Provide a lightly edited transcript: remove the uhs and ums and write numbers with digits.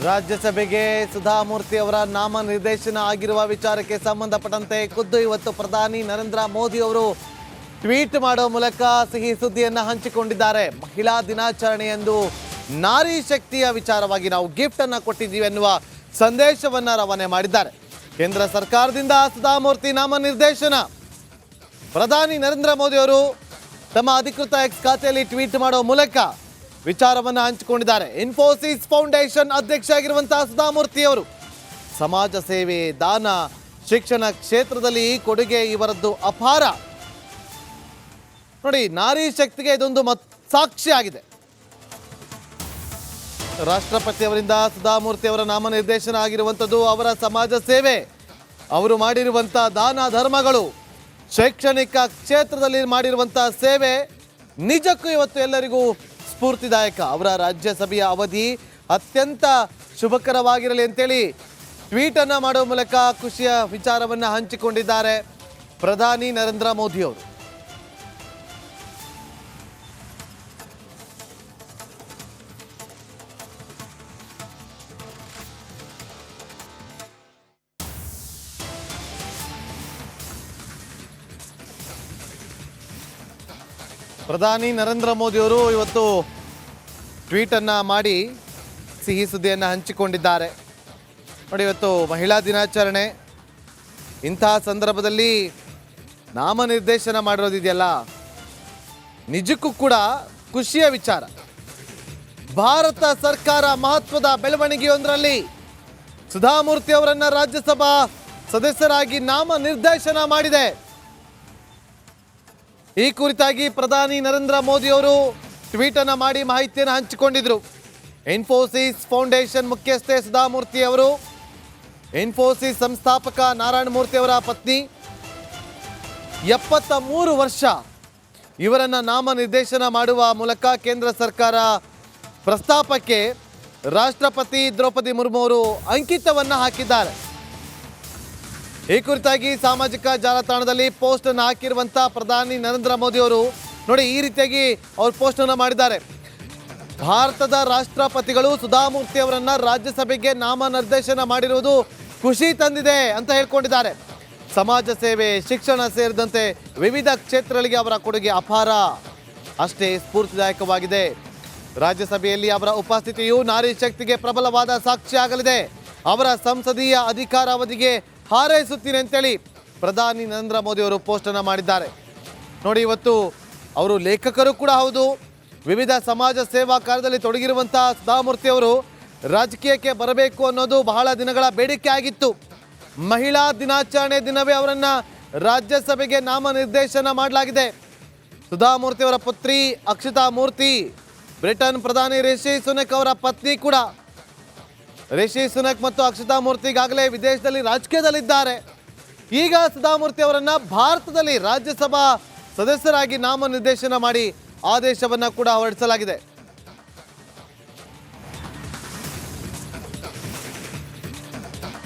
ರಾಜ್ಯಸಭೆಗೆ ಸುಧಾಮೂರ್ತಿ ಅವರ ನಾಮನಿರ್ದೇಶನ ಆಗಿರುವ ವಿಚಾರಕ್ಕೆ ಸಂಬಂಧಪಟ್ಟಂತೆ ಖುದ್ದು ಇವತ್ತು ಪ್ರಧಾನಿ ನರೇಂದ್ರ ಮೋದಿ ಅವರು ಟ್ವೀಟ್ ಮಾಡೋ ಮೂಲಕ ಸಿಹಿ ಸುದ್ದಿಯನ್ನು ಹಂಚಿಕೊಂಡಿದ್ದಾರೆ. ಮಹಿಳಾ ದಿನಾಚರಣೆಯಂದು ನಾರಿ ಶಕ್ತಿಯ ವಿಚಾರವಾಗಿ ನಾವು ಗಿಫ್ಟ್ ಅನ್ನು ಕೊಟ್ಟಿದ್ದೀವಿ ಎನ್ನುವ ಸಂದೇಶವನ್ನು ರವಾನೆ ಮಾಡಿದ್ದಾರೆ. ಕೇಂದ್ರ ಸರ್ಕಾರದಿಂದ ಸುಧಾಮೂರ್ತಿ ನಾಮನಿರ್ದೇಶನ. ಪ್ರಧಾನಿ ನರೇಂದ್ರ ಮೋದಿ ಅವರು ತಮ್ಮ ಅಧಿಕೃತ ಎಕ್ಸ್ ಖಾತೆಯಲ್ಲಿ ಟ್ವೀಟ್ ಮಾಡೋ ಮೂಲಕ ವಿಚಾರವನ್ನು ಹಂಚಿಕೊಂಡಿದ್ದಾರೆ. ಇನ್ಫೋಸಿಸ್ ಫೌಂಡೇಶನ್ ಅಧ್ಯಕ್ಷ ಆಗಿರುವಂತಹ ಸುಧಾಮೂರ್ತಿ ಅವರು ಸಮಾಜ ಸೇವೆ, ದಾನ, ಶಿಕ್ಷಣ ಕ್ಷೇತ್ರದಲ್ಲಿ ಕೊಡುಗೆ ಇವರದ್ದು ಅಪಾರ. ನೋಡಿ, ನಾರಿ ಶಕ್ತಿಗೆ ಇದೊಂದು ಸಾಕ್ಷಿ ಆಗಿದೆ. ರಾಷ್ಟ್ರಪತಿ ಅವರಿಂದ ಸುಧಾಮೂರ್ತಿ ಅವರ ನಾಮನಿರ್ದೇಶನ ಆಗಿರುವಂಥದ್ದು ಅವರ ಸಮಾಜ ಸೇವೆ, ಅವರು ಮಾಡಿರುವಂಥ ದಾನ ಧರ್ಮಗಳು, ಶೈಕ್ಷಣಿಕ ಕ್ಷೇತ್ರದಲ್ಲಿ ಮಾಡಿರುವಂಥ ಸೇವೆ ನಿಜಕ್ಕೂ ಇವತ್ತು ಎಲ್ಲರಿಗೂ ಸ್ಫೂರ್ತಿದಾಯಕ. ಅವರ ರಾಜ್ಯಸಭೆಯ ಅವಧಿ ಅತ್ಯಂತ ಶುಭಕರವಾಗಿರಲಿ ಅಂತೇಳಿ ಟ್ವೀಟ್ ಅನ್ನು ಮಾಡುವ ಮೂಲಕ ಖುಷಿಯ ವಿಚಾರವನ್ನು ಹಂಚಿಕೊಂಡಿದ್ದಾರೆ ಪ್ರಧಾನಿ ನರೇಂದ್ರ ಮೋದಿ ಅವರು. ಪ್ರಧಾನಿ ನರೇಂದ್ರ ಮೋದಿ ಅವರು ಇವತ್ತು ಟ್ವೀಟನ್ನು ಮಾಡಿ ಸಿಹಿ ಸುದ್ದಿಯನ್ನು ಹಂಚಿಕೊಂಡಿದ್ದಾರೆ. ನೋಡಿ, ಇವತ್ತು ಮಹಿಳಾ ದಿನಾಚರಣೆ. ಇಂತಹ ಸಂದರ್ಭದಲ್ಲಿ ನಾಮನಿರ್ದೇಶನ ಮಾಡಿರೋದಿದೆಯಲ್ಲ, ನಿಜಕ್ಕೂ ಕೂಡ ಖುಷಿಯ ವಿಚಾರ. ಭಾರತ ಸರ್ಕಾರ ಮಹತ್ವದ ಬೆಳವಣಿಗೆಯೊಂದರಲ್ಲಿ ಸುಧಾಮೂರ್ತಿ ಅವರನ್ನು ರಾಜ್ಯಸಭಾ ಸದಸ್ಯರಾಗಿ ನಾಮನಿರ್ದೇಶನ ಮಾಡಿದೆ. ಈ ಕುರಿತಾಗಿ ಪ್ರಧಾನಿ ನರೇಂದ್ರ ಮೋದಿ ಅವರು ಟ್ವೀಟ್ ಅನ್ನು ಮಾಡಿ ಮಾಹಿತಿಯನ್ನು ಹಂಚಿಕೊಂಡಿದ್ರು. ಇನ್ಫೋಸಿಸ್ ಫೌಂಡೇಶನ್ ಮುಖ್ಯಸ್ಥೆ ಸುಧಾಮೂರ್ತಿ ಅವರು, ಇನ್ಫೋಸಿಸ್ ಸಂಸ್ಥಾಪಕ ನಾರಾಯಣ ಮೂರ್ತಿ ಅವರ ಪತ್ನಿ, 73 ವರ್ಷ ಇವರನ್ನು ನಾಮನಿರ್ದೇಶನ ಮಾಡುವ ಮೂಲಕ ಕೇಂದ್ರ ಸರ್ಕಾರ ಪ್ರಸ್ತಾಪಕ್ಕೆ ರಾಷ್ಟ್ರಪತಿ ದ್ರೌಪದಿ ಮುರ್ಮು ಅವರು ಅಂಕಿತವನ್ನು ಹಾಕಿದ್ದಾರೆ. ಈ ಕುರಿತಾಗಿ ಸಾಮಾಜಿಕ ಜಾಲತಾಣದಲ್ಲಿ ಪೋಸ್ಟ್ ಅನ್ನು ಹಾಕಿರುವಂಥ ಪ್ರಧಾನಿ ನರೇಂದ್ರ ಮೋದಿ ಅವರು ನೋಡಿ, ಈ ರೀತಿಯಾಗಿ ಅವರು ಪೋಸ್ಟ್ ಅನ್ನು ಮಾಡಿದ್ದಾರೆ. ಭಾರತದ ರಾಷ್ಟ್ರಪತಿಗಳು ಸುಧಾಮೂರ್ತಿ ಅವರನ್ನ ರಾಜ್ಯಸಭೆಗೆ ನಾಮನಿರ್ದೇಶನ ಮಾಡಿರುವುದು ಖುಷಿ ತಂದಿದೆ ಅಂತ ಹೇಳ್ಕೊಂಡಿದ್ದಾರೆ. ಸಮಾಜ ಸೇವೆ, ಶಿಕ್ಷಣ ಸೇರಿದಂತೆ ವಿವಿಧ ಕ್ಷೇತ್ರಗಳಿಗೆ ಅವರ ಕೊಡುಗೆ ಅಪಾರ, ಅಷ್ಟೇ ಸ್ಫೂರ್ತಿದಾಯಕವಾಗಿದೆ. ರಾಜ್ಯಸಭೆಯಲ್ಲಿ ಅವರ ಉಪಸ್ಥಿತಿಯು ನಾರಿ ಶಕ್ತಿಗೆ ಪ್ರಬಲವಾದ ಸಾಕ್ಷಿಯಾಗಲಿದೆ. ಅವರ ಸಂಸದೀಯ ಅಧಿಕಾರಾವಧಿಗೆ ಹಾರೈಸುತ್ತೀನಿ ಅಂತೇಳಿ ಪ್ರಧಾನಿ ನರೇಂದ್ರ ಮೋದಿ ಅವರು ಪೋಸ್ಟ್ ಅನ್ನು ಮಾಡಿದ್ದಾರೆ. ನೋಡಿ, ಇವತ್ತು ಅವರು ಲೇಖಕರು ಕೂಡ ಹೌದು. ವಿವಿಧ ಸಮಾಜ ಸೇವಾ ಕಾರ್ಯದಲ್ಲಿ ತೊಡಗಿರುವಂತಹ ಸುಧಾಮೂರ್ತಿ ಅವರು ರಾಜಕೀಯಕ್ಕೆ ಬರಬೇಕು ಅನ್ನೋದು ಬಹಳ ದಿನಗಳ ಬೇಡಿಕೆ ಆಗಿತ್ತು. ಮಹಿಳಾ ದಿನಾಚರಣೆ ದಿನವೇ ಅವರನ್ನು ರಾಜ್ಯಸಭೆಗೆ ನಾಮನಿರ್ದೇಶನ ಮಾಡಲಾಗಿದೆ. ಸುಧಾಮೂರ್ತಿ ಅವರ ಪುತ್ರಿ ಅಕ್ಷತಾ ಮೂರ್ತಿ ಬ್ರಿಟನ್ ಪ್ರಧಾನಿ ರಿಷಿ ಸುನಕ್ ಅವರ ಪತ್ನಿ ಕೂಡ. ರಿಷಿ ಸುನಕ್ ಮತ್ತು ಅಕ್ಷತಾ ಮೂರ್ತಿ ಈಗಾಗಲೇ ವಿದೇಶದಲ್ಲಿ ರಾಜಕೀಯದಲ್ಲಿದ್ದಾರೆ. ಈಗ ಸುಧಾಮೂರ್ತಿ ಅವರನ್ನ ಭಾರತದಲ್ಲಿ ರಾಜ್ಯಸಭಾ ಸದಸ್ಯರಾಗಿ ನಾಮನಿರ್ದೇಶನ ಮಾಡಿ ಆದೇಶವನ್ನು ಕೂಡ ಹೊರಡಿಸಲಾಗಿದೆ.